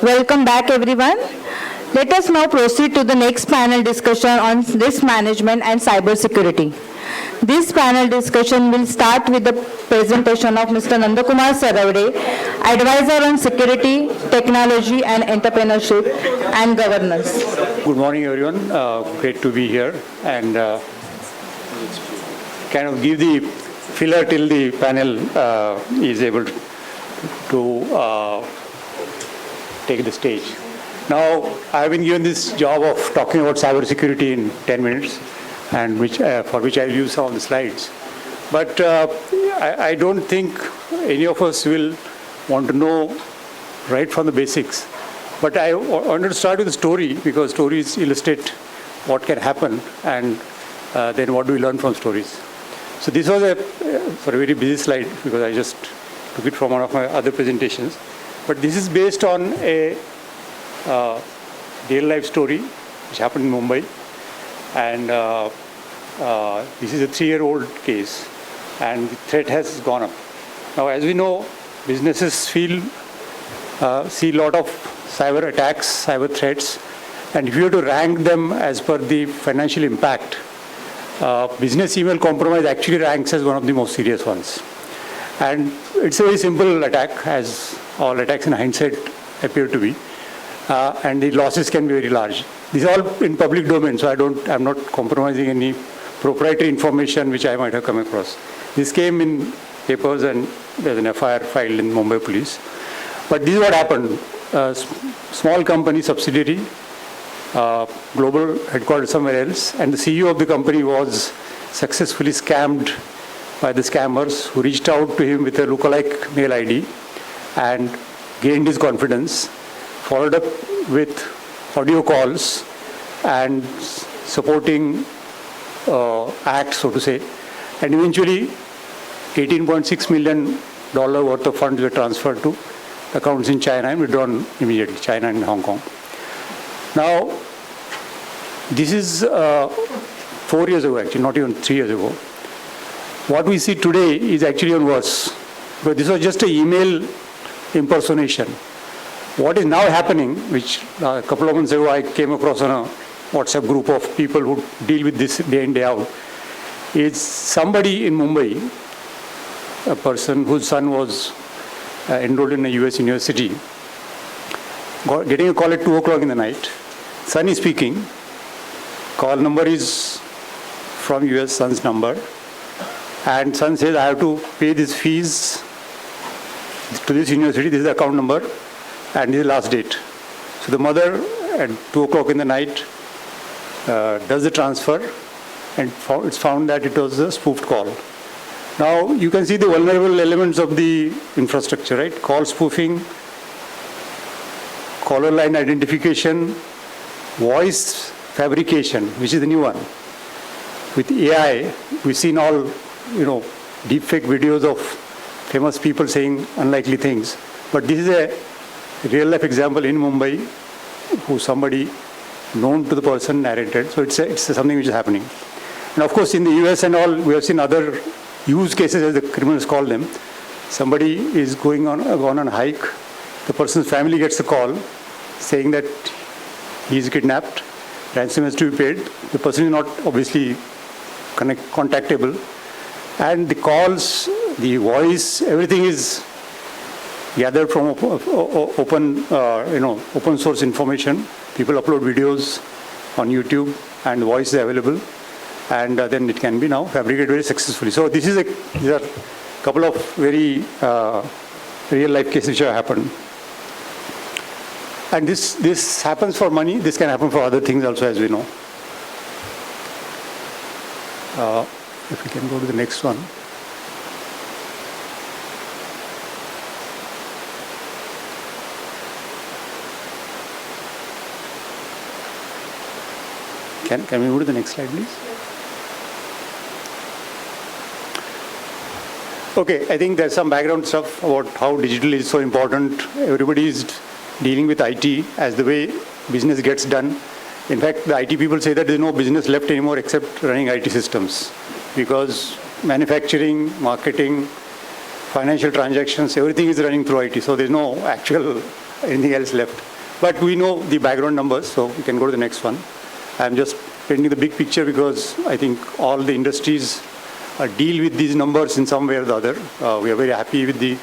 Welcome back, everyone. Let us now proceed to the next panel discussion on risk management and cybersecurity. This panel discussion will start with the presentation of Mr. Nandkumar Saravade, Advisor on Security, Technology and Entrepreneurship and Governance. Good morning, everyone. Great to be here and kind of give the filler till the panel is able to take the stage. Now, I've been given this job of talking about cybersecurity in 10 minutes, and for which I'll use some of the slides. But I don't think any of us will want to know right from the basics. But I wanted to start with a story, because stories illustrate what can happen, and then what do we learn from stories. So this was a very busy slide, because I just took it from one of my other presentations. But this is based on a real-life story which happened in Mumbai. And this is a 3-year-old case, and the threat has gone up. Now, as we know, businesses see a lot of cyber attacks, cyber threats, and if you have to rank them as per the financial impact, business email compromise actually ranks as one of the most serious ones. And it's a very simple attack, as all attacks in hindsight appear to be, and the losses can be very large. These are all in public domain, so I'm not compromising any proprietary information which I might have come across. This came in papers, and there's an FIR filed in Mumbai police. But this is what happened. Small company subsidiary, global headquartered somewhere else, and the CEO of the company was successfully scammed by the scammers, who reached out to him with a lookalike mail ID and gained his confidence, followed up with audio calls and supporting acts, so to say, and eventually $18.6 million worth of funds were transferred to accounts in China and withdrawn immediately, China and Hong Kong. Now, this is 4 years ago, actually, not even 3 years ago. What we see today is actually even worse, but this was just an email impersonation. What is now happening, which a couple of months ago I came across on a WhatsApp group of people who deal with this day in, day out, is somebody in Mumbai, a person whose son was enrolled in a US university, getting a call at 2 o'clock in the night. Son is speaking. Call number is from US, son's number. And son says, I have to pay these fees to this university. This is the account number, and this is the last date. So the mother at 2 o'clock in the night does the transfer, and it's found that it was a spoofed call. Now, you can see the vulnerable elements of the infrastructure, right? Call spoofing, caller line identification, voice fabrication, which is the new one. With AI, we've seen all, deepfake videos of famous people saying unlikely things. But this is a real-life example in Mumbai, who somebody known to the person narrated. So it's something which is happening. And of course, in the US and all, we have seen other use cases, as the criminals call them. Somebody is gone on a hike. The person's family gets a call saying that he's kidnapped, ransom has to be paid. The person is not obviously contactable. And the calls, the voice, everything is gathered from open source information. People upload videos on YouTube, and the voice is available, and then it can be now fabricated very successfully. So these are a couple of very real life cases which have happened. And this happens for money. This can happen for other things also, as we know. If we can go to the next one. Can we move to the next slide, please? Okay, I think there's some background stuff about how digital is so important. Everybody is dealing with IT as the way business gets done. In fact, the IT people say that there's no business left anymore except running IT systems, because manufacturing, marketing, financial transactions, everything is running through IT. So there's no actual anything else left. But we know the background numbers, so we can go to the next one. I'm just painting the big picture because I think all the industries deal with these numbers in some way or the other. We are very happy with the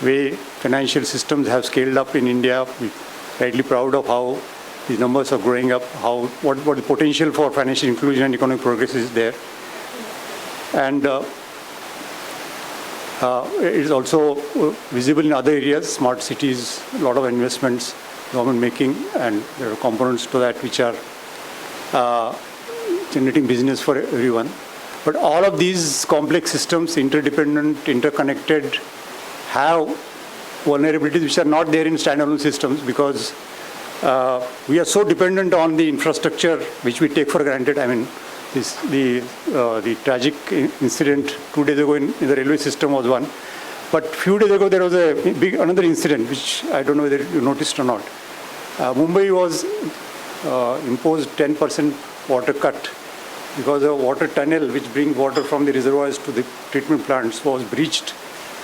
way financial systems have scaled up in India. We're rightly proud of how these numbers are growing up, what the potential for financial inclusion and economic progress is there. And it is also visible in other areas, smart cities, a lot of investments government making, and there are components to that which are generating business for everyone. But all of these complex systems, interdependent, interconnected, have vulnerabilities which are not there in standalone systems because we are so dependent on the infrastructure which we take for granted. I mean, the tragic incident 2 days ago in the railway system was one. But a few days ago there was another incident which I don't know whether you noticed or not. Mumbai was imposed 10% water cut because a water tunnel which brings water from the reservoirs to the treatment plants was breached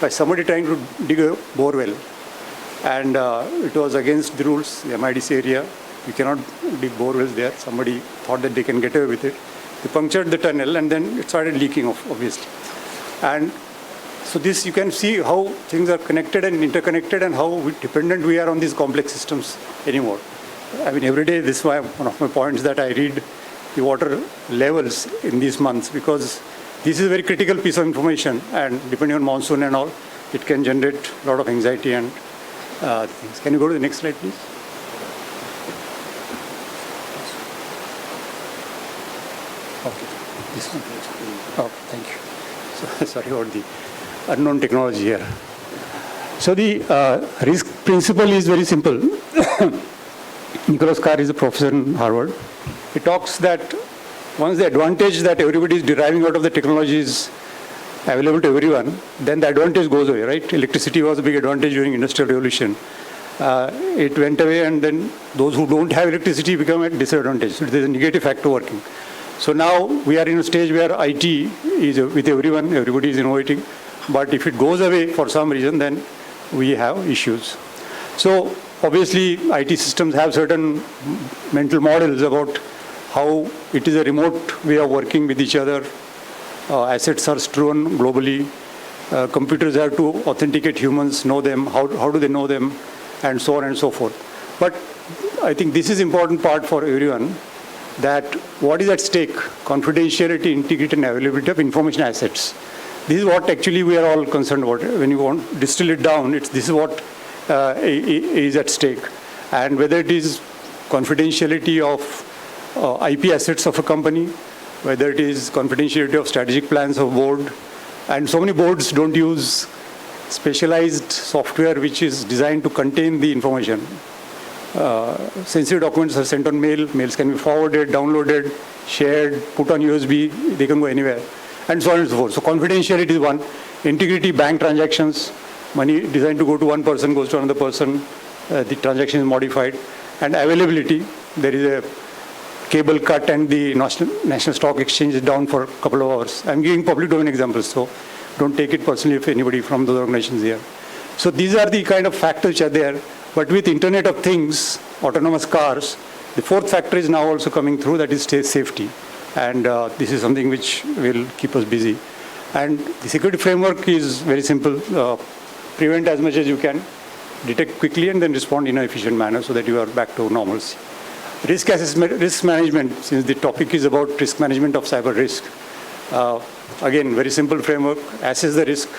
by somebody trying to dig a bore well. And it was against the rules, the MIDC area. You cannot dig bore wells there. Somebody thought that they can get away with it. They punctured the tunnel and then it started leaking, obviously. And so this, you can see how things are connected and interconnected and how dependent we are on these complex systems anymore. I mean, every day, this is why one of my points that I read the water levels in these months because this is a very critical piece of information and depending on monsoon and all, it can generate a lot of anxiety and things. Can you go to the next slide, please? Okay, this one. Oh, thank you. So, sorry about the unknown technology here. So the risk principle is very simple. Nicholas Carr is a professor in Harvard. He talks that once the advantage that everybody is deriving out of the technology is available to everyone, then the advantage goes away, right? Electricity was a big advantage during Industrial Revolution. It went away and then those who don't have electricity become at disadvantage. So there's a negative factor working. So now we are in a stage where IT is with everyone, everybody is innovating. But if it goes away for some reason, then we have issues. So obviously IT systems have certain mental models about how it is a remote way of working with each other. Assets are strewn globally. Computers have to authenticate humans, know them. How do they know them? And so on and so forth. But I think this is important part for everyone, that what is at stake? Confidentiality, integrity, and availability of information assets. This is what actually we are all concerned about. When you want to distill it down, this is what is at stake. And whether it is confidentiality of IP assets of a company, whether it is confidentiality of strategic plans of board, and so many boards don't use specialized software which is designed to contain the information. Sensitive documents are sent on mail, mails can be forwarded, downloaded, shared, put on USB, they can go anywhere, and so on and so forth. So confidentiality is one. Integrity, bank transactions, money designed to go to one person goes to another person, the transaction is modified. And availability, there is a cable cut and the National Stock Exchange is down for a couple of hours. I'm giving public domain examples, so don't take it personally if anybody from those organizations here. So these are the kind of factors which are there. But with Internet of Things, autonomous cars, the fourth factor is now also coming through, that is safety. And this is something which will keep us busy. And the security framework is very simple. Prevent as much as you can, detect quickly, and then respond in an efficient manner so that you are back to normalcy. Risk assessment, risk management, since the topic is about risk management of cyber risk. Again, very simple framework, assess the risk,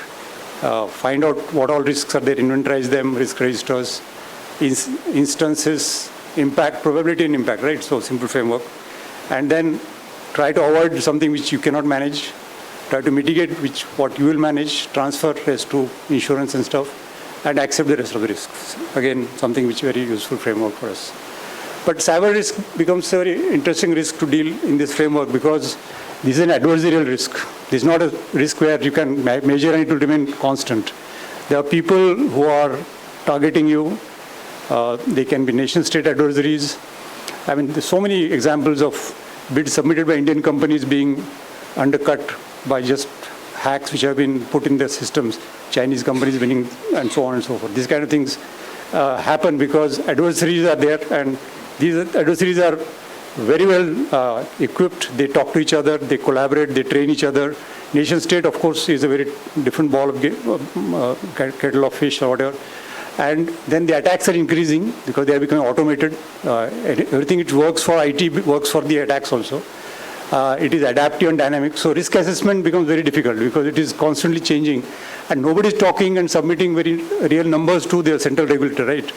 find out what all risks are there, inventorize them, risk registers, instances, impact, probability and impact, right? So simple framework. And then try to avoid something which you cannot manage, try to mitigate what you will manage, transfer rest to insurance and stuff, and accept the rest of the risks. Again, something which is very useful framework for us. But cyber risk becomes a very interesting risk to deal in this framework because this is an adversarial risk. This is not a risk where you can measure and it will remain constant. There are people who are targeting you. They can be nation-state adversaries. I mean, there's so many examples of bids submitted by Indian companies being undercut by just hacks which have been put in their systems, Chinese companies winning, and so on and so forth. These kind of things happen because adversaries are there, and these adversaries are very well equipped. They talk to each other, they collaborate, they train each other. Nation state, of course, is a very different ball of kettle of fish or whatever. And then the attacks are increasing because they are becoming automated. Everything which works for IT works for the attacks also. It is adaptive and dynamic. So risk assessment becomes very difficult because it is constantly changing. And nobody is talking and submitting very real numbers to their central regulator, right?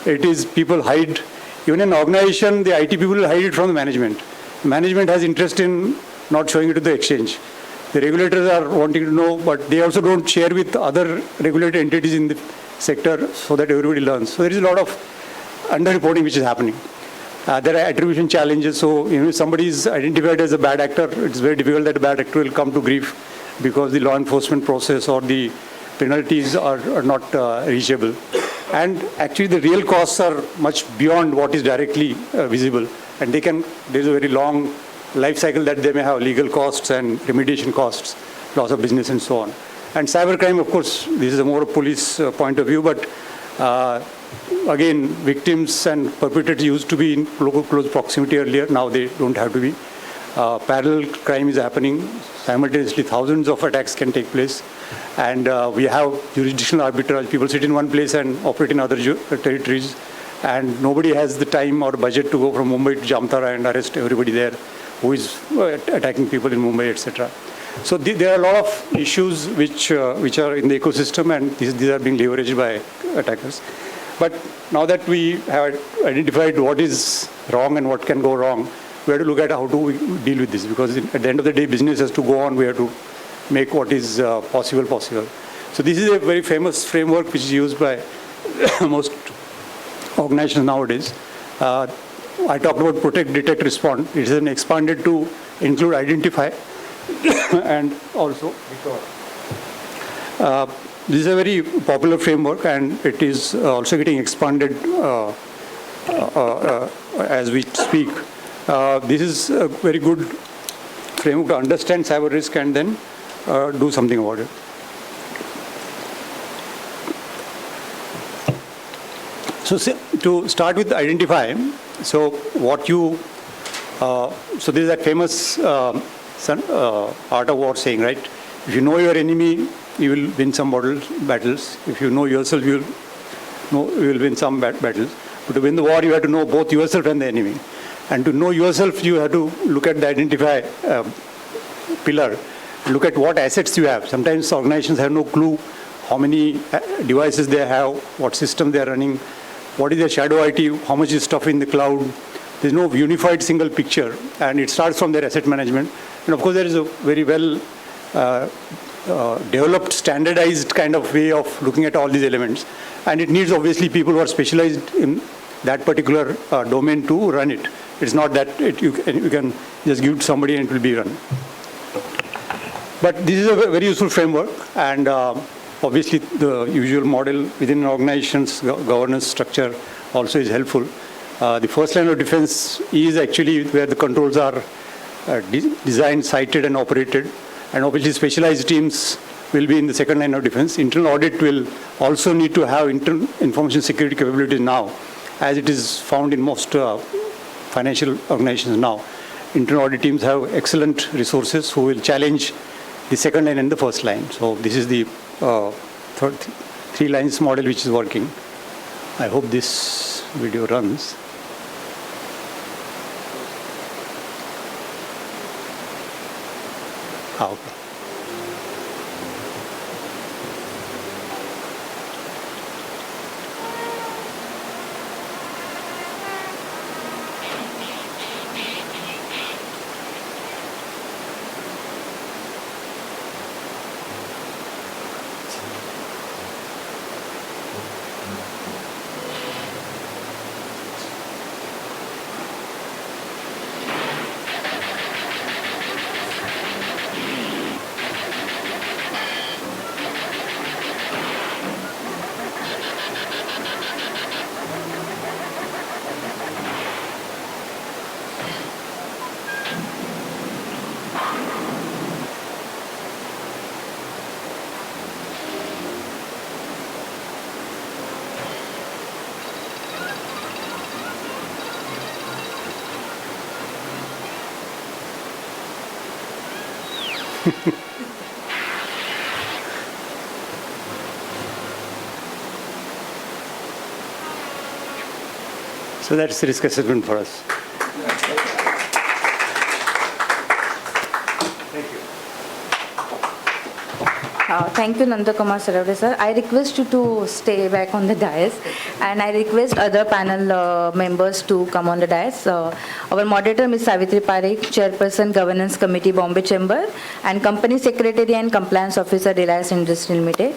It is people hide. Even in an organization, the IT people hide it from the management. Management has interest in not showing it to the exchange. The regulators are wanting to know, but they also don't share with other regulated entities in the sector so that everybody learns. So there is a lot of underreporting which is happening. There are attribution challenges. So if somebody is identified as a bad actor, it's very difficult that a bad actor will come to grief because the law enforcement process or the penalties are not reachable. And actually the real costs are much beyond what is directly visible. And there's a very long life cycle that they may have, legal costs and remediation costs, loss of business and so on. And cybercrime, of course, this is a more police point of view, but again, victims and perpetrators used to be in close proximity earlier. Now they don't have to be. Parallel crime is happening. Simultaneously, thousands of attacks can take place. And we have jurisdictional arbitrage. People sit in one place and operate in other territories. And nobody has the time or budget to go from Mumbai to Jamtara and arrest everybody there who is attacking people in Mumbai, etc. So there are a lot of issues which are in the ecosystem, and these are being leveraged by attackers. But now that we have identified what is wrong and what can go wrong, we have to look at how to deal with this, because at the end of the day, business has to go on. We have to make what is possible. So this is a very famous framework which is used by most organizations nowadays. I talked about protect, detect, respond. It is expanded to include identify and also recover. This is a very popular framework, and it is also getting expanded as we speak. This is a very good framework to understand cyber risk and then do something about it. So to start with identify, so this is that famous art of war saying, right? If you know your enemy, you will win some battles. If you know yourself, you will win some battles. But to win the war, you have to know both yourself and the enemy. And to know yourself, you have to look at the identify pillar. Look at what assets you have. Sometimes organizations have no clue how many devices they have, what system they are running, what is their shadow IT, how much is stuff in the cloud. There's no unified single picture, and it starts from their asset management. And of course, there is a very well developed, standardized kind of way of looking at all these elements. And it needs, obviously, people who are specialized in that particular domain to run it. It's not that you can just give it to somebody and it will be run. But this is a very useful framework, and obviously the usual model within an organization's governance structure also is helpful. The first line of defense is actually where the controls are designed, cited, and operated. And obviously specialized teams will be in the second line of defense. Internal audit will also need to have information security capabilities now, as it is found in most financial organizations now. Internal audit teams have excellent resources who will challenge the second line and the first line. So this is the three lines model which is working. I hope this video runs. Okay. So that's the risk assessment for us. Thank you, Nandkumar Saravade, sir. I request you to stay back on the dais, and I request other panel members to come on the dais. Our moderator, Ms. Savithri Parekh, Chairperson, Governance Committee, Bombay Chamber, and Company Secretary and Compliance Officer, Reliance Industries Limited.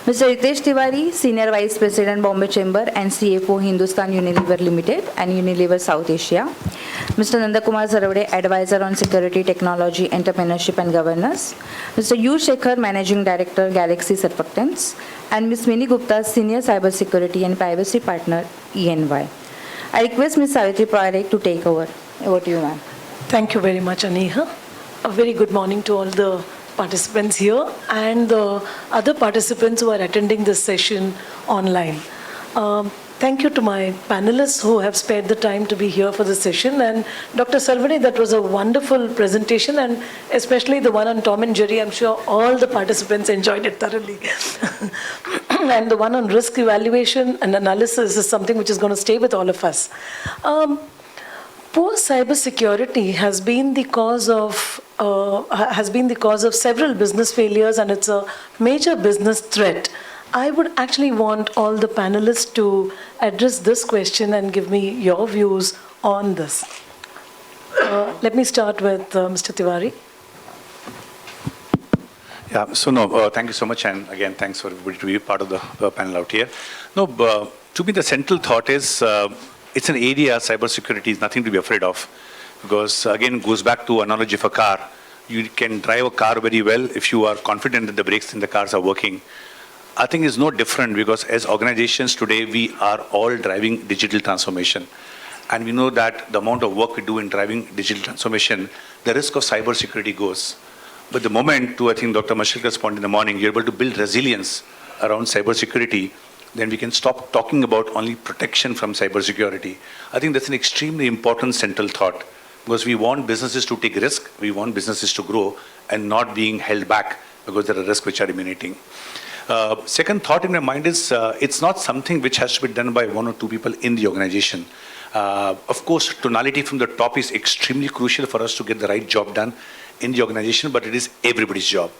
Mr. Ritesh Tiwari, Senior Vice President, Bombay Chamber, and CFO, Hindustan Unilever Limited and Unilever South Asia. Mr. Nandkumar Saravade, Advisor on Security, Technology, Entrepreneurship and Governance. Mr. Shekhar, Managing Director, Galaxy Surfactants. And Ms. Mini Gupta, Senior Cybersecurity and Privacy Partner, ENY. I request Ms. Savithri Parekh to take over. Over to you, ma'am. Thank you very much, Aneha. A very good morning to all the participants here and the other participants who are attending this session online. Thank you to my panelists who have spared the time to be here for the session. And Dr. Saravade, that was a wonderful presentation, and especially the one on Tom and Jerry. I'm sure all the participants enjoyed it thoroughly. And the one on risk evaluation and analysis is something which is going to stay with all of us. Poor cybersecurity has been the cause of several business failures, and it's a major business threat. I would actually want all the panelists to address this question and give me your views on this. Let me start with Mr. Tiwari. Yeah, so no, thank you so much, and again, thanks for everybody to be part of the panel out here. No, to me, the central thought is it's an area, cybersecurity is nothing to be afraid of, because again, it goes back to analogy of a car. You can drive a car very well if you are confident that the brakes in the cars are working. I think it's no different, because as organizations today, we are all driving digital transformation. And we know that the amount of work we do in driving digital transformation, the risk of cybersecurity goes. But the moment, to I think Dr. Mashirka's point in the morning, you're able to build resilience around cybersecurity, then we can stop talking about only protection from cybersecurity. I think that's an extremely important central thought, because we want businesses to take risk, we want businesses to grow, and not being held back because there are risks which are emanating. Second thought in my mind is it's not something which has to be done by one or two people in the organization. Of course, tonality from the top is extremely crucial for us to get the right job done in the organization, but it is everybody's job.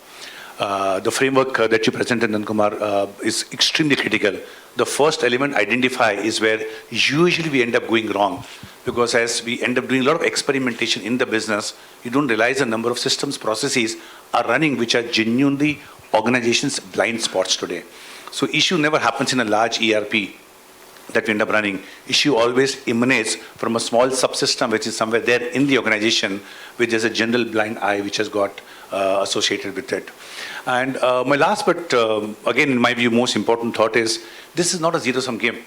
The framework that you presented, Nandkumar, is extremely critical. The first element, identify, is where usually we end up going wrong, because as we end up doing a lot of experimentation in the business, you don't realize the number of systems, processes are running which are genuinely organizations' blind spots today. So issue never happens in a large ERP that we end up running. Issue always emanates from a small subsystem which is somewhere there in the organization, which is a general blind eye which has got associated with it. And my last, but again, in my view, most important thought is, this is not a zero-sum game.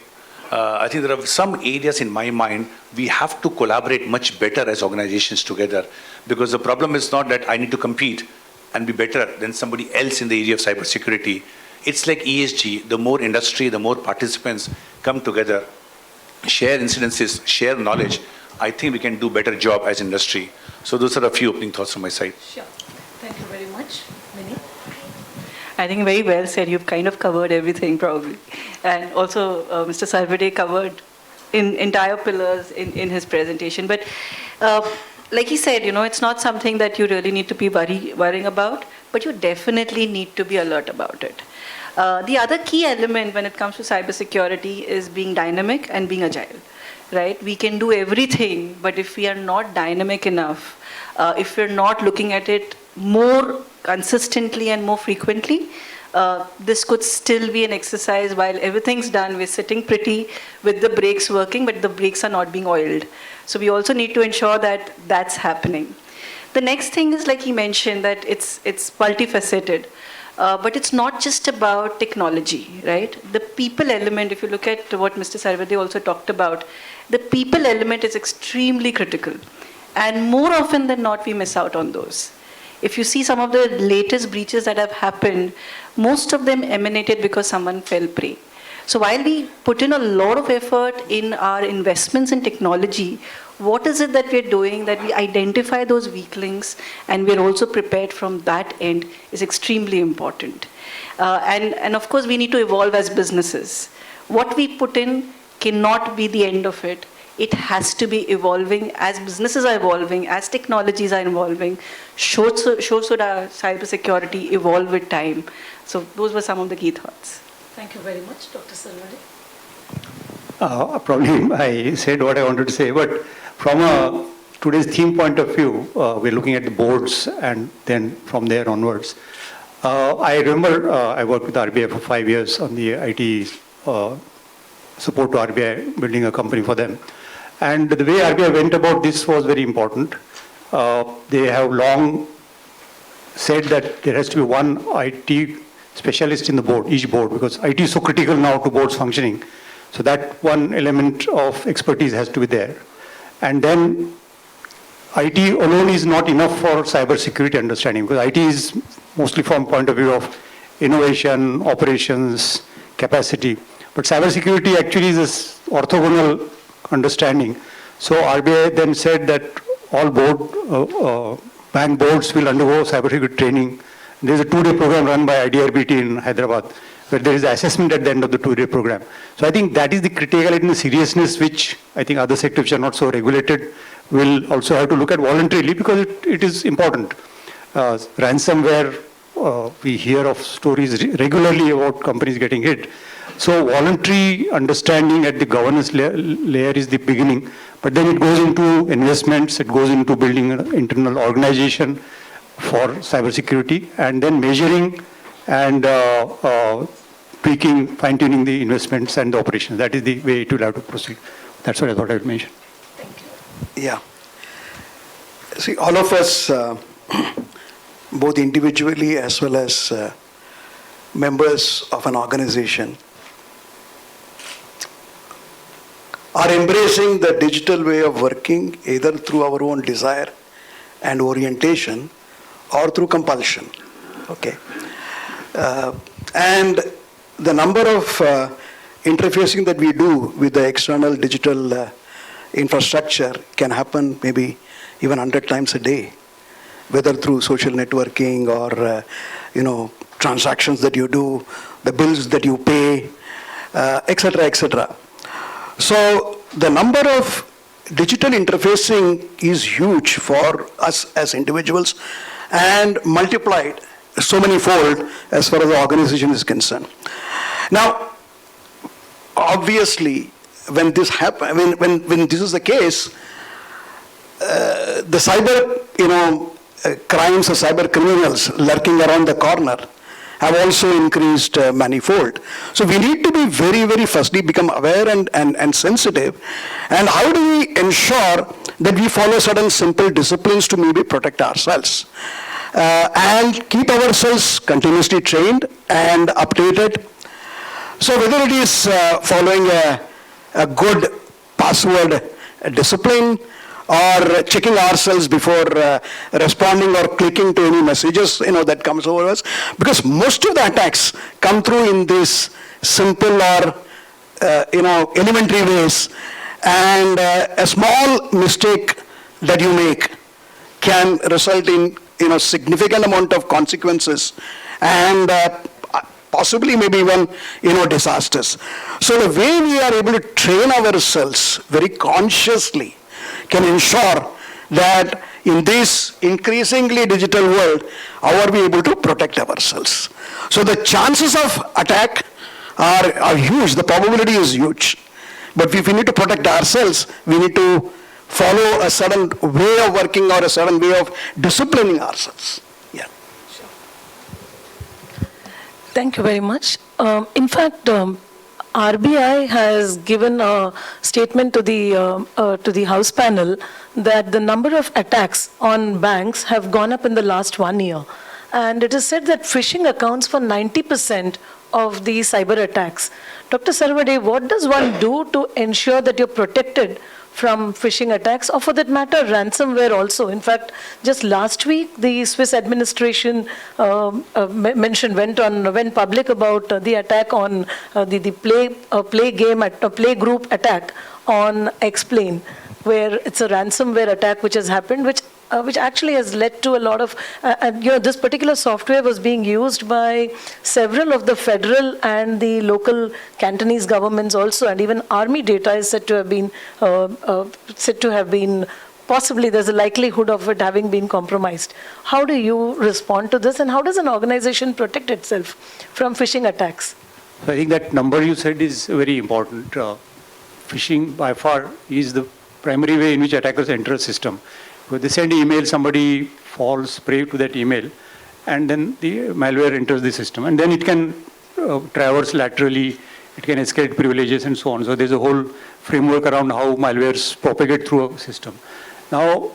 I think there are some areas in my mind we have to collaborate much better as organizations together, because the problem is not that I need to compete and be better than somebody else in the area of cybersecurity. It's like ESG, the more industry, the more participants come together, share incidences, share knowledge, I think we can do better job as industry. So those are a few opening thoughts from my side. Sure. Thank you very much. Mini? I think very well said. You've kind of covered everything probably. And also Mr. Saravade covered in entire pillars in his presentation. But like he said, it's not something that you really need to be worrying about, but you definitely need to be alert about it. The other key element when it comes to cybersecurity is being dynamic and being agile, right? We can do everything, but if we are not dynamic enough, if we're not looking at it more consistently and more frequently, this could still be an exercise while everything's done. We're sitting pretty with the brakes working, but the brakes are not being oiled. So we also need to ensure that that's happening. The next thing is, like he mentioned, that it's multifaceted. But it's not just about technology, right? The people element, if you look at what Mr. Saravade also talked about, the people element is extremely critical. And more often than not, we miss out on those. If you see some of the latest breaches that have happened, most of them emanated because someone fell prey. So while we put in a lot of effort in our investments in technology, what is it that we're doing, that we identify those weak links, and we're also prepared from that end is extremely important. And of course, we need to evolve as businesses. What we put in cannot be the end of it. It has to be evolving as businesses are evolving, as technologies are evolving. So should our cybersecurity evolve with time. So those were some of the key thoughts. Thank you very much, Dr. Saravade. Probably I said what I wanted to say, but from today's theme point of view, we're looking at the boards and then from there onwards. I remember I worked with RBI for 5 years on the IT support to RBI, building a company for them. And the way RBI went about this was very important. They have long said that there has to be one IT specialist in the board, each board, because IT is so critical now to boards functioning. So that one element of expertise has to be there. And then IT alone is not enough for cybersecurity understanding, because IT is mostly from point of view of innovation, operations, capacity. But cybersecurity actually is this orthogonal understanding. So RBI then said that all bank boards will undergo cybersecurity training. There's a 2-day program run by IDRBT in Hyderabad, where there is assessment at the end of the 2-day program. So I think that is the criticality and the seriousness which I think other sectors which are not so regulated will also have to look at voluntarily, because it is important. Ransomware, we hear of stories regularly about companies getting hit. So voluntary understanding at the governance layer is the beginning, but then it goes into investments, it goes into building an internal organization for cybersecurity, and then measuring and tweaking, fine-tuning the investments and the operations. That is the way it will have to proceed. That's what I thought I would mention. Thank you. Yeah. See, all of us, both individually as well as members of an organization, are embracing the digital way of working either through our own desire and orientation or through compulsion. Okay. And the number of interfacing that we do with the external digital infrastructure can happen maybe even 100 times a day, whether through social networking or transactions that you do, the bills that you pay, etc., etc. So the number of digital interfacing is huge for us as individuals and multiplied so many fold as far as the organization is concerned. Now, obviously, when this happens, when this is the case, the cyber, crimes or cyber criminals lurking around the corner have also increased manifold. So we need to be very, very firstly become aware and sensitive. And how do we ensure that we follow certain simple disciplines to maybe protect ourselves and keep ourselves continuously trained and updated? So whether it is following a good password discipline, or checking ourselves before responding or clicking to any messages that comes over us, because most of the attacks come through in these simple or elementary ways, and a small mistake that you make can result in significant amount of consequences and possibly maybe even disasters. So the way we are able to train ourselves very consciously can ensure that in this increasingly digital world, how are we able to protect ourselves? So the chances of attack are huge, the probability is huge. But if we need to protect ourselves, we need to follow a certain way of working or a certain way of disciplining ourselves. Yeah. Sure. Thank you very much. In fact, RBI has given a statement to the House panel that the number of attacks on banks have gone up in the last 1 year. And it is said that phishing accounts for 90% of the cyber attacks. Dr. Saravade, what does one do to ensure that you're protected from phishing attacks, or for that matter, ransomware also? In fact, just last week, the Swiss administration went public about the attack on the play group attack on Explain. where it's a ransomware attack which has happened, which actually has led to a lot of, this particular software was being used by several of the federal and the local Cantonese governments also, and even army data is said to have been, possibly there's a likelihood of it having been compromised. How do you respond to this, and how does an organization protect itself from phishing attacks? I think that number you said is very important. Phishing by far is the primary way in which attackers enter a system. Because they send email, somebody falls prey to that email, and then the malware enters the system. And then it can traverse laterally, it can escalate privileges and so on. So there's a whole framework around how malwares propagate through a system. Now,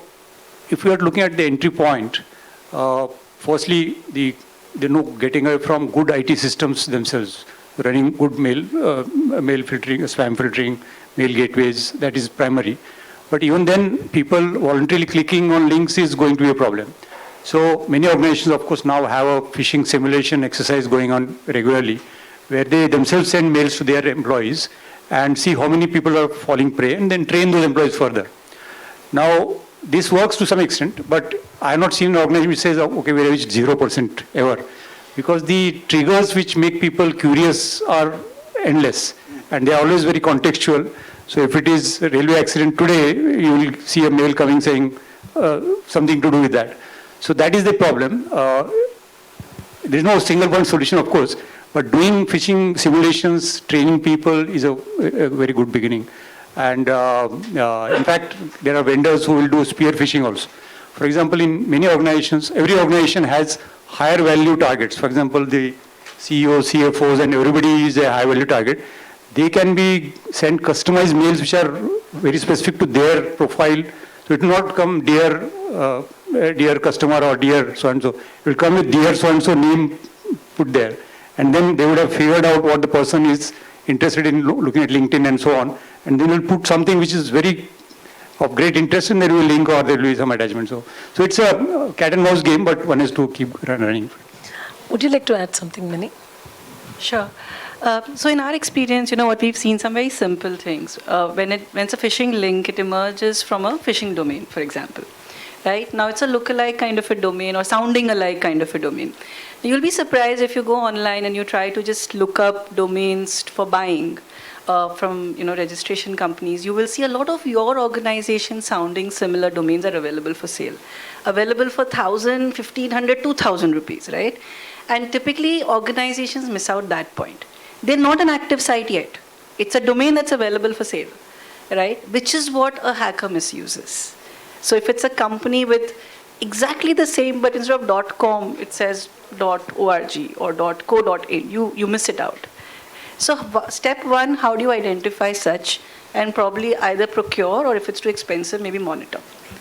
if we are looking at the entry point, firstly, getting away from good IT systems themselves, running good mail filtering, spam filtering, mail gateways, that is primary. But even then, people voluntarily clicking on links is going to be a problem. So many organizations, of course, now have a phishing simulation exercise going on regularly, where they themselves send mails to their employees and see how many people are falling prey, and then train those employees further. Now, this works to some extent, but I have not seen an organization which says, okay, we reached 0% ever. Because the triggers which make people curious are endless, and they are always very contextual. So if it is a railway accident today, you will see a mail coming saying something to do with that. So that is the problem. There is no single point solution, of course, but doing phishing simulations, training people is a very good beginning. And in fact, there are vendors who will do spear phishing also. For example, in many organizations, every organization has higher value targets. For example, the CEOs, CFOs, and everybody is a high value target. They can be sent customized mails which are very specific to their profile. So it will not come dear customer or dear so-and-so. It will come with dear so-and-so name put there. And then they would have figured out what the person is interested in looking at LinkedIn and so on. And then we'll put something which is very of great interest, and there will be a link or there will be some attachment. So it's a cat and mouse game, but one has to keep running. Would you like to add something, Mini? Sure. So in our experience, what we've seen, some very simple things. When it's a phishing link, it emerges from a phishing domain, for example. Right? Now it's a look-alike kind of a domain or sounding alike kind of a domain. You'll be surprised if you go online and you try to just look up domains for buying from registration companies. You will see a lot of your organization sounding similar domains are available for sale. Available for 1,000, 1,500, 2,000 rupees, right? And typically organizations miss out that point. They're not an active site yet. It's a domain that's available for sale, right? Which is what a hacker misuses. So if it's a company with exactly the same, but instead of .com, it says .org or .co.in, you miss it out. So step one, how do you identify such and probably either procure, or if it's too expensive, maybe monitor,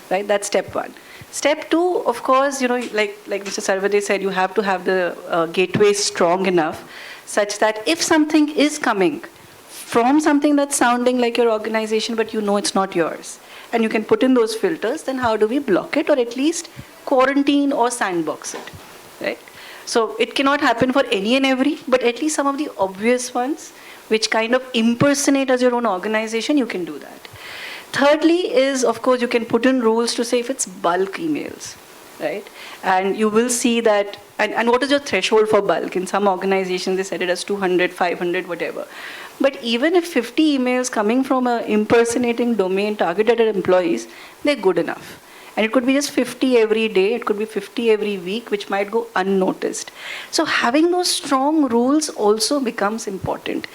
right? That's step one. Step two, of course, like Mr. Saravade said, you have to have the gateway strong enough such that if something is coming from something that's sounding like your organization, but it's not yours, and you can put in those filters, then how do we block it or at least quarantine or sandbox it, right? So it cannot happen for any and every, but at least some of the obvious ones which kind of impersonate as your own organization, you can do that. Thirdly is, of course, you can put in rules to say if it's bulk emails, right? And you will see that, and what is your threshold for bulk? In some organizations, they set it as 200, 500, whatever. But even if 50 emails coming from an impersonating domain targeted at employees, they're good enough. And it could be just 50 every day, it could be 50 every week, which might go unnoticed. So having those strong rules also becomes important.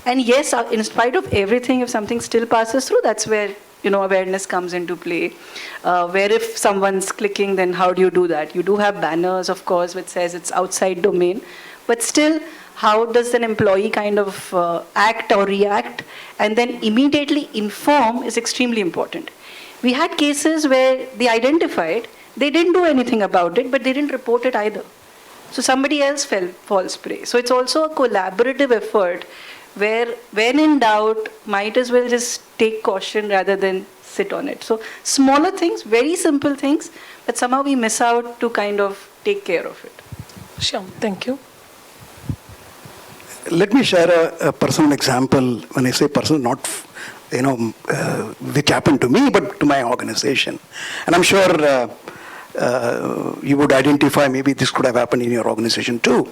And yes, in spite of everything, if something still passes through, that's where awareness comes into play. Where if someone's clicking, then how do you do that? You do have banners, of course, which says it's outside domain. But still, how does an employee kind of act or react and then immediately inform is extremely important. We had cases where they identified, they didn't do anything about it, but they didn't report it either. So somebody else falls prey. So it's also a collaborative effort where, when in doubt, might as well just take caution rather than sit on it. So smaller things, very simple things, but somehow we miss out to kind of take care of it. Sure, thank you. Let me share a personal example. When I say personal, not which happened to me, but to my organization. And I'm sure you would identify maybe this could have happened in your organization too.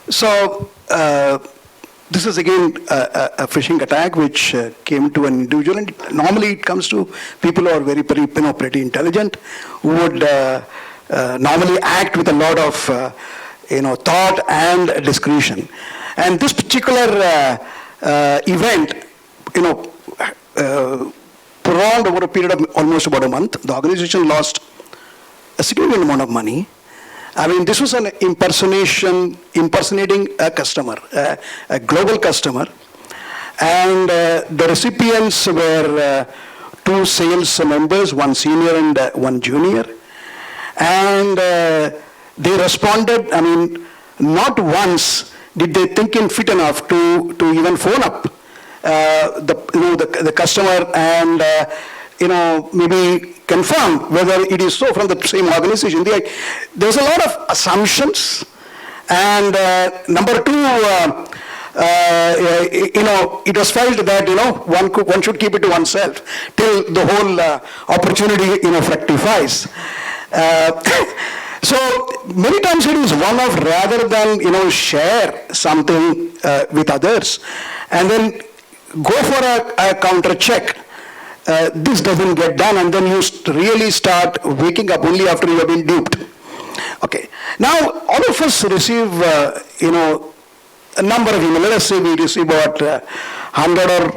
So this is again a phishing attack which came to an individual, and normally it comes to people who are pretty intelligent, who would normally act with a lot of thought and discretion. And this particular event, prolonged over a period of almost about a month. The organization lost a significant amount of money. I mean, this was an impersonating a customer, a global customer. And the recipients were two sales members, one senior and one junior. And they responded, I mean, not once did they think in fit enough to even phone up the customer and maybe confirm whether it is so from the same organization. There's a lot of assumptions, and number two, it was felt that one should keep it to oneself till the whole opportunity fructifies. So many times it is one of, rather than share something with others and then go for a counter check. This doesn't get done, and then you really start waking up only after you have been duped. Okay. Now, all of us receive, a number of emails. Let us say we receive about 100 or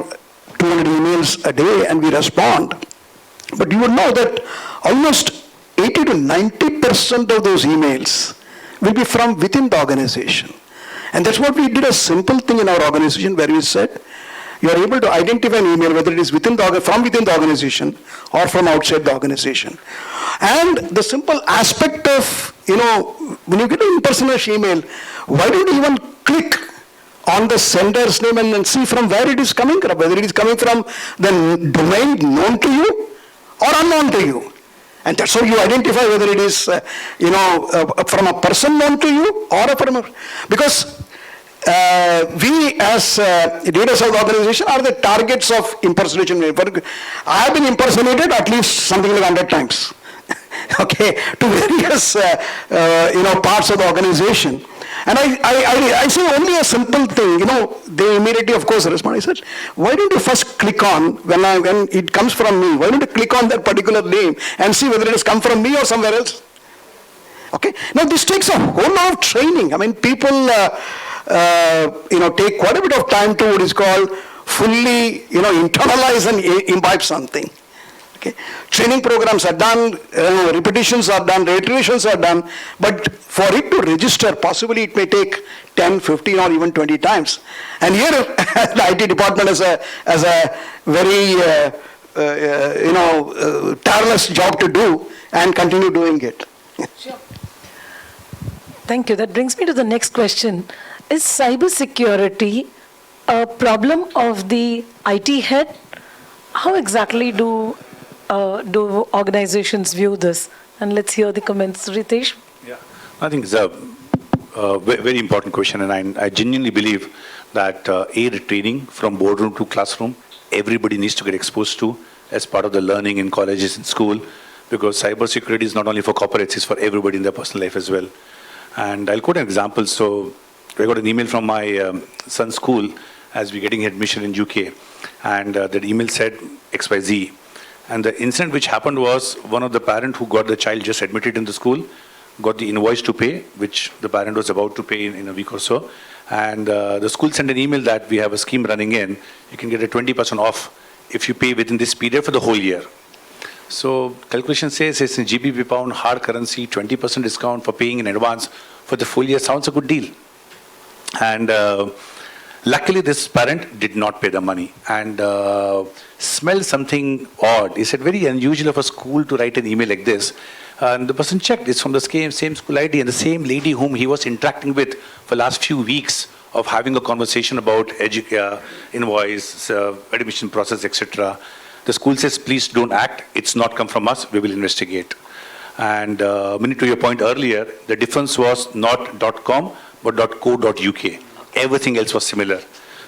200 emails a day, and we respond. But you would know that almost 80 to 90% of those emails will be from within the organization. And that's what we did, a simple thing in our organization where we said, you are able to identify an email whether it is from within the organization or from outside the organization. And the simple aspect of, when you get an impersonation email, why don't you even click on the sender's name and see from where it is coming from, whether it is coming from the domain known to you or unknown to you. And that's how you identify whether it is, from a person known to you or because we as data science organization are the targets of impersonation. I have been impersonated at least something like 100 times, okay, to various parts of the organization. And I say only a simple thing, they immediately of course respond. I said, why don't you first click on, when it comes from me, why don't you click on that particular name and see whether it has come from me or somewhere else? Okay, now this takes a whole lot of training. I mean, people take quite a bit of time to what is called fully, internalize and imbibe something. Okay, training programs are done, repetitions are done, reiterations are done, but for it to register, possibly it may take 10, 15 or even 20 times. And here the IT department has a very, tireless job to do and continue doing it. Sure. Thank you. That brings me to the next question. Is cybersecurity a problem of the IT head? How exactly do organizations view this? And let's hear the comments. Ritesh? Yeah, I think it's a very important question, and I genuinely believe that the training from boardroom to classroom, everybody needs to get exposed to as part of the learning in colleges and school, because cybersecurity is not only for corporates, it's for everybody in their personal life as well. And I'll quote an example. So I got an email from my son's school as we're getting admission in UK, and that email said XYZ. And the incident which happened was one of the parent who got the child just admitted in the school, got the invoice to pay, which the parent was about to pay in a week or so. And the school sent an email that we have a scheme running in. You can get a 20% off if you pay within this period for the whole year. So calculation says it's in GBP pound, hard currency, 20% discount for paying in advance for the full year. Sounds a good deal. And luckily, this parent did not pay the money and smelled something odd. He said, very unusual of a school to write an email like this. And the person checked, it's from the same school ID and the same lady whom he was interacting with for the last few weeks of having a conversation about invoice, admission process, etc. The school says, please don't act. It's not come from us. We will investigate. And Minnie, to your point earlier, the difference was not .com, but .co.uk. Everything else was similar.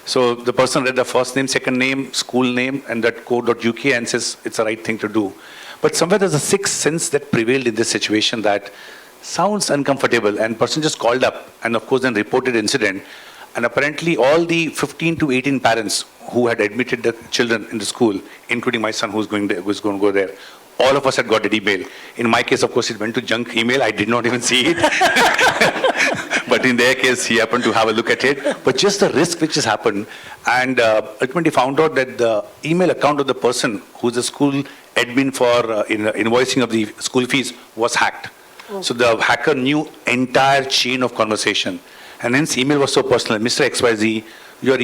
So the person read the first name, second name, school name, and that code.uk and says it's the right thing to do. But somewhere there's a sixth sense that prevailed in this situation that sounds uncomfortable, and person just called up and of course then reported incident. And apparently all the 15 to 18 parents who had admitted their children in the school, including my son who's going to go there, all of us had got an email. In my case, of course, it went to junk email. I did not even see it. But in their case, he happened to have a look at it. But just the risk which has happened, and ultimately found out that the email account of the person who's the school admin for invoicing of the school fees was hacked. So the hacker knew entire chain of conversation. And hence email was so personal. Mr. XYZ, your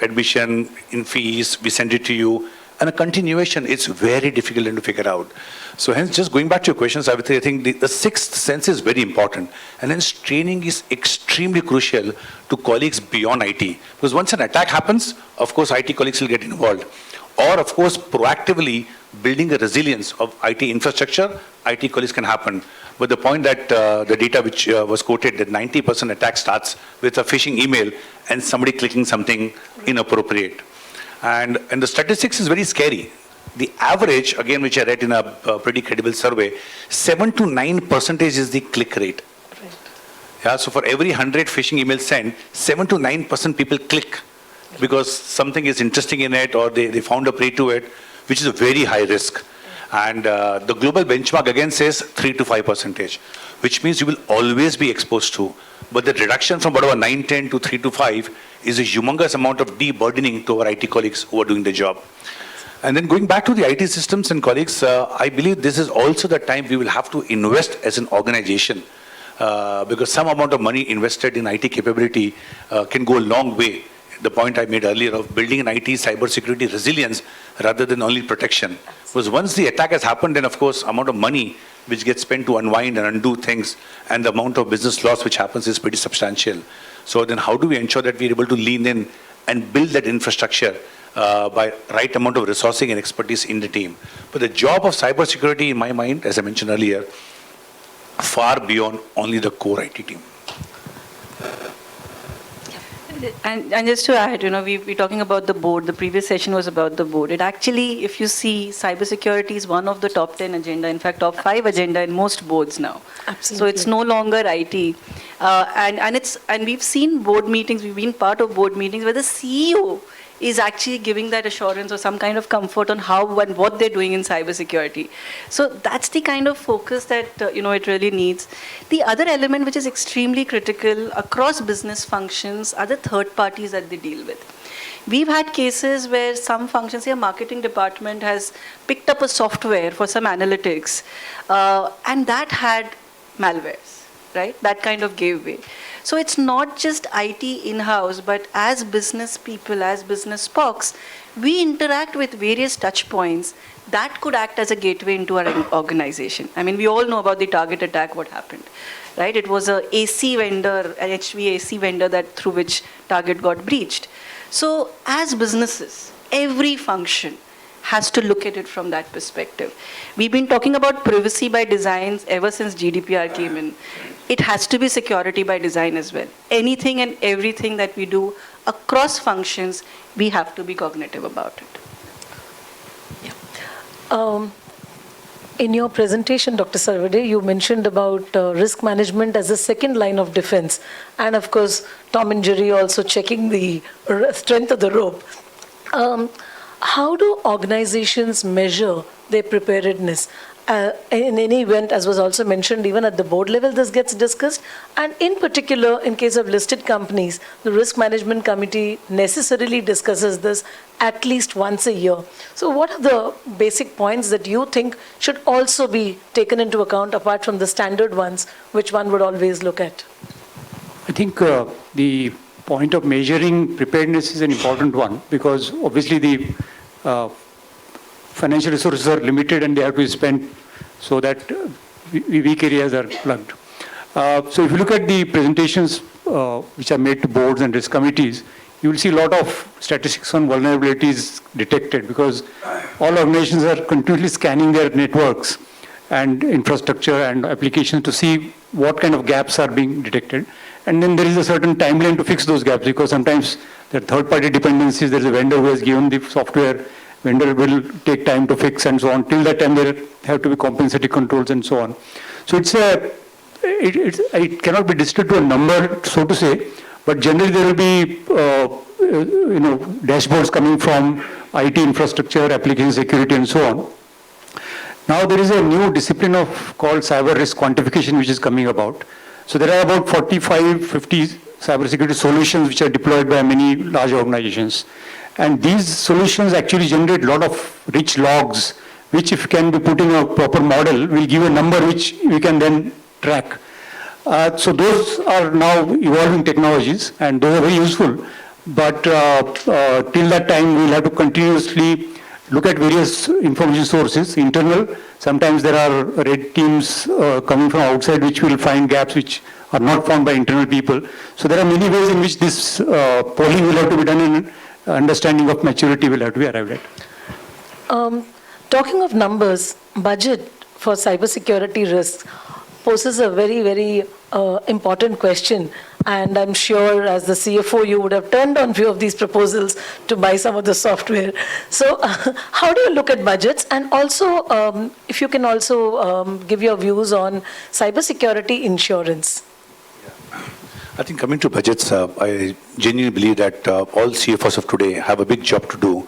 admission in fees, we send it to you. And a continuation, it's very difficult to figure out. So hence, just going back to your question, Savithri, I think the sixth sense is very important. And hence, training is extremely crucial to colleagues beyond IT. Because once an attack happens, of course, IT colleagues will get involved. Or, of course, proactively building a resilience of IT infrastructure, IT colleagues can happen. But the point that the data which was quoted, that 90% attack starts with a phishing email and somebody clicking something inappropriate. And the statistics is very scary. The average, again, which I read in a pretty credible survey, 7 to 9% is the click rate. Right. Yeah, so for every 100 phishing emails sent, 7 to 9% people click because something is interesting in it or they found a prey to it, which is a very high risk. And the global benchmark again says 3 to 5%, which means you will always be exposed to. But the reduction from whatever 9, 10 to 3 to 5 is a humongous amount of de-burdening to our IT colleagues who are doing the job. And then going back to the IT systems and colleagues, I believe this is also the time we will have to invest as an organization because some amount of money invested in IT capability can go a long way. The point I made earlier of building an IT cybersecurity resilience rather than only protection. Because once the attack has happened, then of course amount of money which gets spent to unwind and undo things and the amount of business loss which happens is pretty substantial. So then how do we ensure that we're able to lean in and build that infrastructure by right amount of resourcing and expertise in the team? But the job of cybersecurity in my mind, as I mentioned earlier, far beyond only the core IT team. And just to add, we're talking about the board. The previous session was about the board. It actually, if you see, cybersecurity is one of the top 10 agenda, in fact, top 5 agenda in most boards now. Absolutely. So it's no longer IT. And we've seen board meetings, we've been part of board meetings where the CEO is actually giving that assurance or some kind of comfort on how and what they're doing in cybersecurity. So that's the kind of focus that it really needs. The other element which is extremely critical across business functions are the third parties that they deal with. We've had cases where some functions, say a marketing department has picked up a software for some analytics, and that had malwares, right? That kind of gave way. So it's not just IT in-house, but as business people, as business POCs, we interact with various touch points that could act as a gateway into our organization. I mean, we all know about the Target attack, what happened, right? It was an AC vendor, an HVAC vendor through which Target got breached. So as businesses, every function has to look at it from that perspective. We've been talking about privacy by design ever since GDPR came in. It has to be security by design as well. Anything and everything that we do across functions, we have to be cognitive about it. Yeah. In your presentation, Dr. Saravade, you mentioned about risk management as a second line of defense. And of course, Tom and Jerry also checking the strength of the rope. How do organizations measure their preparedness? In any event, as was also mentioned, even at the board level, this gets discussed. And in particular, in case of listed companies, the Risk Management Committee necessarily discusses this at least once a year. So what are the basic points that you think should also be taken into account apart from the standard ones, which one would always look at? I think the point of measuring preparedness is an important one because obviously the financial resources are limited and they have to be spent so that weak areas are plugged. So if you look at the presentations which are made to boards and risk committees, you will see a lot of statistics on vulnerabilities detected because all organizations are continuously scanning their networks and infrastructure and applications to see what kind of gaps are being detected. And then there is a certain timeline to fix those gaps, because sometimes there are third-party dependencies. There is a vendor who has given the software. Vendor will take time to fix and so on. Till that time, there have to be compensatory controls and so on. So it cannot be distilled to a number, so to say, but generally there will be dashboards coming from IT infrastructure, application security, and so on. Now there is a new discipline called cyber risk quantification, which is coming about. So there are about 45, 50 cybersecurity solutions which are deployed by many large organizations. And these solutions actually generate a lot of rich logs, which if can be put in a proper model, will give a number which we can then track. So those are now evolving technologies, and those are very useful. But till that time, we'll have to continuously look at various information sources, internal. Sometimes there are red teams coming from outside which will find gaps which are not found by internal people. So there are many ways in which this polling will have to be done, and understanding of maturity will have to be arrived at. Talking of numbers, budget for cybersecurity risks poses a very, very important question. And I'm sure as the CFO, you would have turned on few of these proposals to buy some of the software. So how do you look at budgets? And also, if you can also give your views on cybersecurity insurance. I think coming to budgets, I genuinely believe that all CFOs of today have a big job to do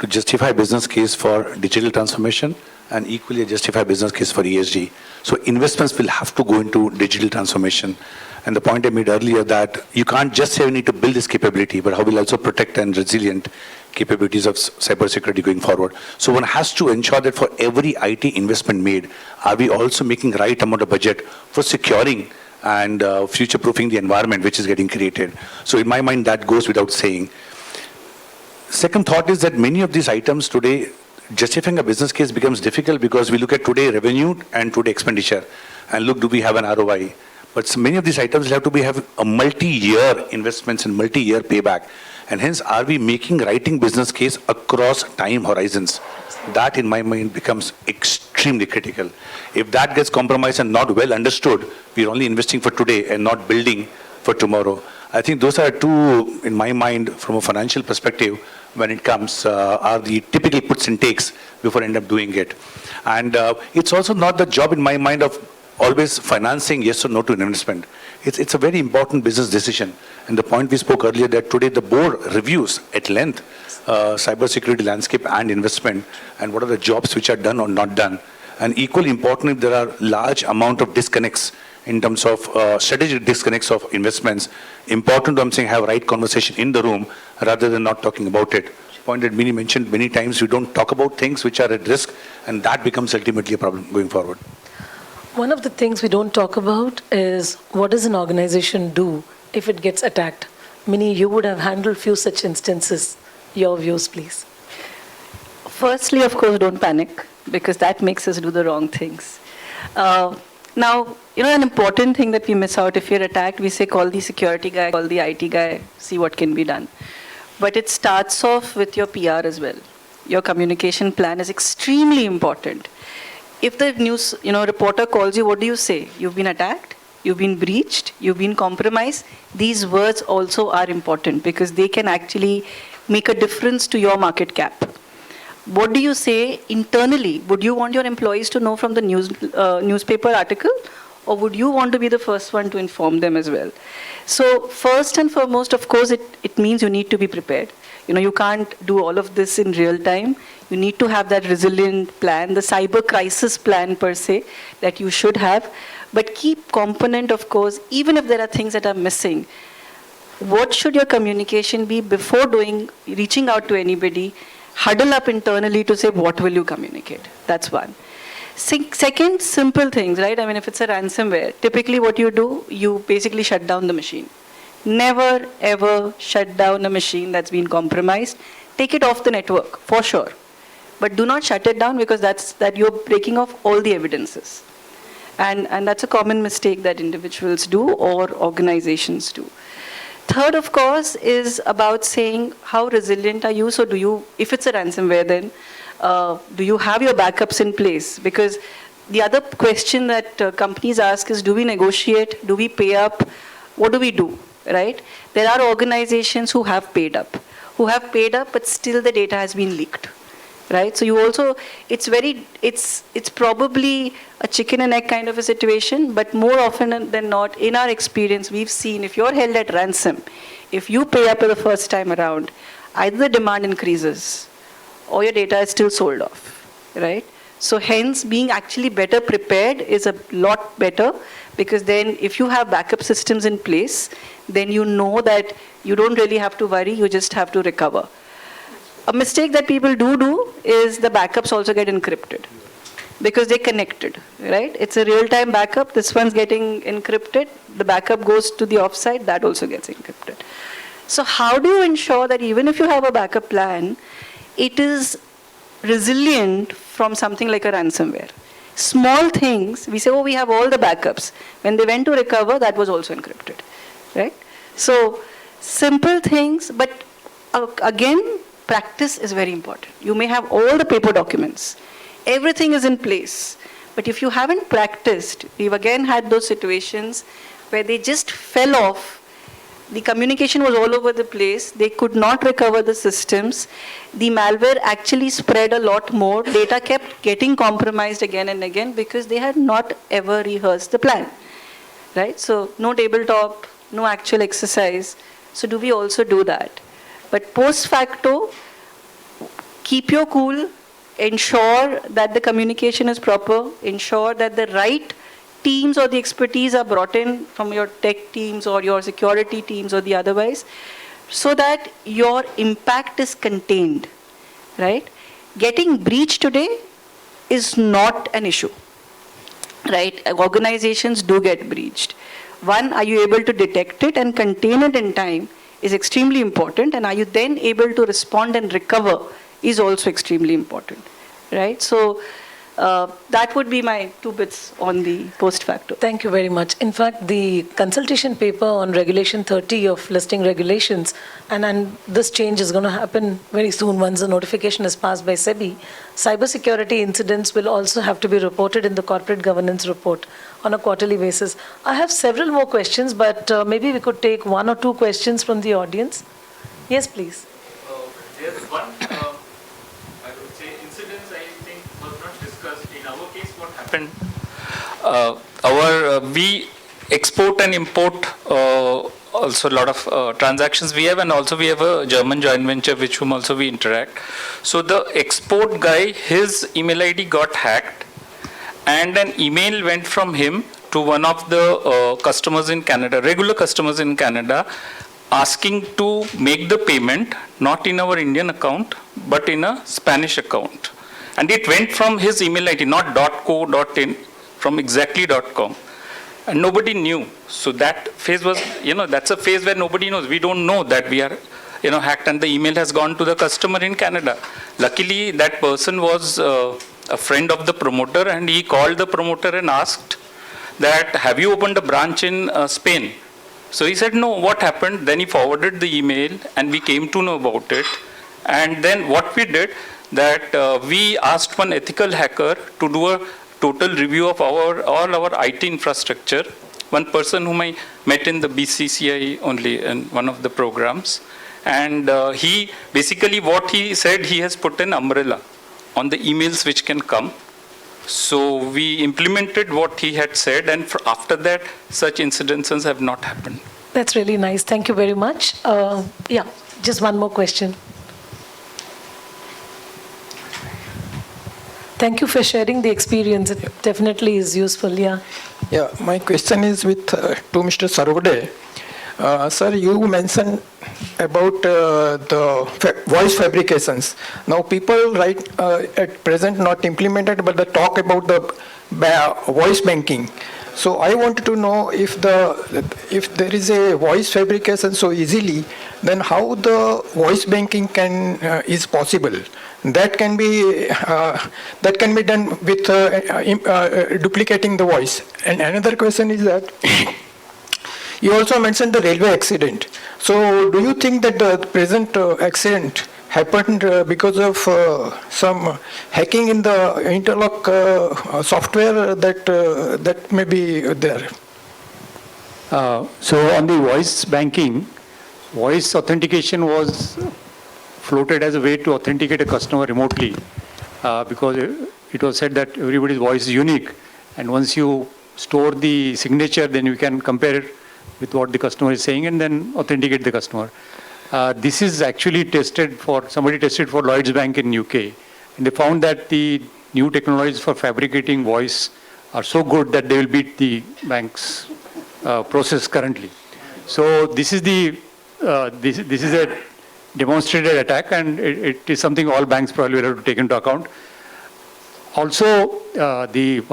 to justify business case for digital transformation and equally a justify business case for ESG. So investments will have to go into digital transformation. And the point I made earlier that you can't just say we need to build this capability, but how we'll also protect and resilient capabilities of cybersecurity going forward. So one has to ensure that for every IT investment made, are we also making right amount of budget for securing and future-proofing the environment which is getting created. So in my mind, that goes without saying. Second thought is that many of these items today, justifying a business case becomes difficult because we look at today revenue and today expenditure. And look, do we have an ROI? But so many of these items will have to have a multi-year investments and multi-year payback. And hence, are we writing business case across time horizons? That, in my mind, becomes extremely critical. If that gets compromised and not well understood, we're only investing for today and not building for tomorrow. I think those are two, in my mind, from a financial perspective, when it comes, are the typical puts and takes before I end up doing it. And it's also not the job, in my mind, of always financing yes or no to an investment. It's a very important business decision. And the point we spoke earlier that today the board reviews at length cybersecurity landscape and investment and what are the jobs which are done or not done. And equally important, if there are large amount of disconnects in terms of strategic disconnects of investments, important, I'm saying, have right conversation in the room rather than not talking about it. Point that Mini mentioned many times, we don't talk about things which are at risk, and that becomes ultimately a problem going forward. One of the things we don't talk about is what does an organization do if it gets attacked? Mini, you would have handled few such instances. Your views, please. Firstly, of course, don't panic, because that makes us do the wrong things. Now, an important thing that we miss out, if you're attacked, we say call the security guy, call the IT guy, see what can be done. But it starts off with your PR as well. Your communication plan is extremely important. If the news, reporter calls you, what do you say? You've been attacked, you've been breached, you've been compromised. These words also are important because they can actually make a difference to your market cap. What do you say internally? Would you want your employees to know from the newspaper article, or would you want to be the first one to inform them as well? So first and foremost, of course, it means you need to be prepared. You can't do all of this in real time. You need to have that resilient plan, the cyber crisis plan per se, that you should have. But keep component, of course, even if there are things that are missing. What should your communication be before reaching out to anybody? Huddle up internally to say, what will you communicate? That's one. Second, simple things, right? I mean, if it's a ransomware, typically what you do, you basically shut down the machine. Never, ever shut down a machine that's been compromised. Take it off the network, for sure. But do not shut it down because that you're breaking off all the evidences. And that's a common mistake that individuals do or organizations do. Third, of course, is about saying how resilient are you? So if it's a ransomware then, do you have your backups in place? Because the other question that companies ask is, do we negotiate? Do we pay up? What do we do, right? There are organizations who have paid up, but still the data has been leaked, right? So you also, it's probably a chicken and egg kind of a situation, but more often than not, in our experience, we've seen if you're held at ransom, if you pay up for the first time around, either the demand increases or your data is still sold off, right? So hence, being actually better prepared is a lot better, because then if you have backup systems in place, then you know that you don't really have to worry, you just have to recover. A mistake that people do is the backups also get encrypted, because they're connected, right? It's a real-time backup, this one's getting encrypted, the backup goes to the offsite, that also gets encrypted. So how do you ensure that even if you have a backup plan, it is resilient from something like a ransomware? Small things, we say, oh, we have all the backups. When they went to recover, that was also encrypted, right? So simple things, but again, practice is very important. You may have all the paper documents, everything is in place, but if you haven't practiced, we've again had those situations where they just fell off. The communication was all over the place. They could not recover the systems. The malware actually spread a lot more. Data kept getting compromised again and again because they had not ever rehearsed the plan, right? So no tabletop, no actual exercise. So do we also do that? But post facto, keep your cool, ensure that the communication is proper, ensure that the right teams or the expertise are brought in from your tech teams or your security teams or the otherwise, so that your impact is contained, right? Getting breached today is not an issue, right? Organizations do get breached. One, are you able to detect it and contain it in time is extremely important, and are you then able to respond and recover is also extremely important, right? So that would be my 2 bits on the post facto. Thank you very much. In fact, the consultation paper on Regulation 30 of listing regulations, and this change is going to happen very soon once the notification is passed by SEBI, cybersecurity incidents will also have to be reported in the corporate governance report on a quarterly basis. I have several more questions, but maybe we could take 1 or 2 questions from the audience. Yes, please. There's one, I would say, incidents I think was not discussed. In our case, what happened? We export and import also a lot of transactions we have, and also we have a German joint venture which whom also we interact. So the export guy, his email ID got hacked, and an email went from him to one of the customers in Canada, regular customers in Canada, asking to make the payment not in our Indian account but in a Spanish account, and it went from his email ID, not .co, .in, from exactly .com, and nobody knew. So that phase was, that's a phase where nobody knows. We don't know that we are hacked, and the email has gone to the customer in Canada. Luckily, that person was a friend of the promoter, and he called the promoter and asked that, have you opened a branch in Spain? So he said, no, what happened? Then he forwarded the email, and we came to know about it. And then what we did, that we asked one ethical hacker to do a total review of all our IT infrastructure. One person whom I met in the BCCI only in one of the programs. And he, basically what he said, he has put an umbrella on the emails which can come. So we implemented what he had said, and after that, such incidences have not happened. That's really nice. Thank you very much. Yeah, just one more question. Thank you for sharing the experience. It definitely is useful. Yeah. Yeah, my question is with to Mr. Saravade. Sir, you mentioned about the voice fabrications. Now people at present not implemented, but they talk about the voice banking. So I wanted to know if there is a voice fabrication so easily, then how the voice banking is possible. That can be done with duplicating the voice. And another question is that you also mentioned the railway accident. So do you think that the present accident happened because of some hacking in the interlock software that may be there. So on the voice banking, voice authentication was floated as a way to authenticate a customer remotely because it was said that everybody's voice is unique, and once you store the signature, then you can compare it with what the customer is saying and then authenticate the customer. This is actually somebody tested for Lloyds Bank in UK, and they found that the new technologies for fabricating voice are so good that they will beat the bank's process currently. So this is this is a demonstrated attack, and it is something all banks probably will have to take into account. Also,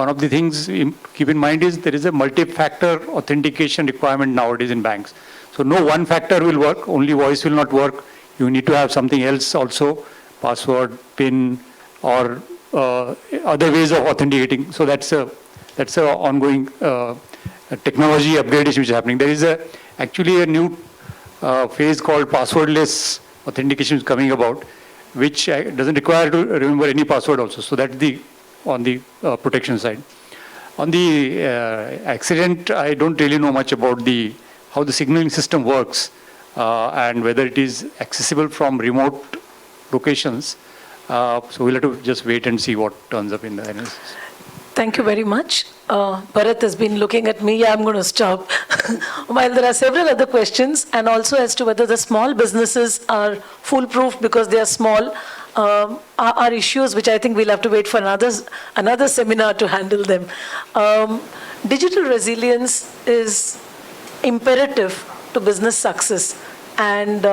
one of the things keep in mind is there is a multi-factor authentication requirement nowadays in banks. So no one factor will work, only voice will not work. You need to have something else also, password, PIN, or other ways of authenticating. So that's a ongoing technology upgradation which is happening. There is actually a new phase called passwordless authentication is coming about, which doesn't require to remember any password also. So that's on the protection side. On the accident, I don't really know much about how the signaling system works and whether it is accessible from remote locations. So we'll have to just wait and see what turns up in the analysis. Thank you very much. Bharat has been looking at me. I'm going to stop. While there are several other questions, and also as to whether the small businesses are foolproof because they are small, are issues which I think we'll have to wait for another seminar to handle them. Digital resilience is imperative to business success, and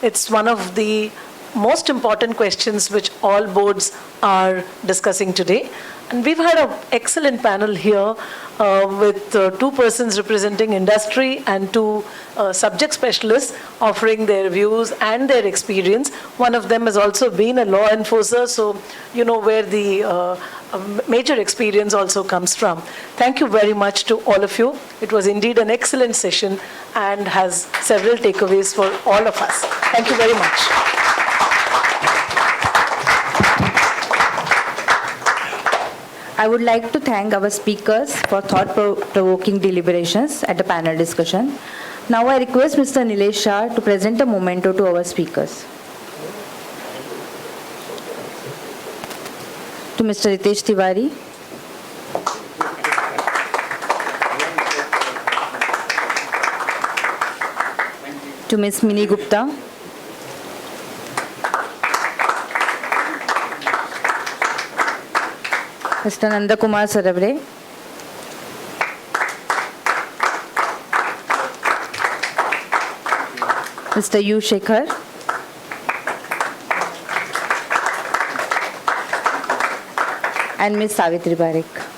it's one of the most important questions which all boards are discussing today. And we've had an excellent panel here with two persons representing industry and two subject specialists offering their views and their experience. One of them has also been a law enforcer, so you know where the major experience also comes from. Thank you very much to all of you. It was indeed an excellent session and has several takeaways for all of us. Thank you very much. I would like to thank our speakers for thought-provoking deliberations at the panel discussion. Now I request Mr. Nilesh Shah to present a memento to our speakers. To Mr. Ritesh Tiwari. To Ms. Mini Gupta. Mr. Nandkumar Saravade. Mr. U. Shekhar. And Ms. Savithri Parekh.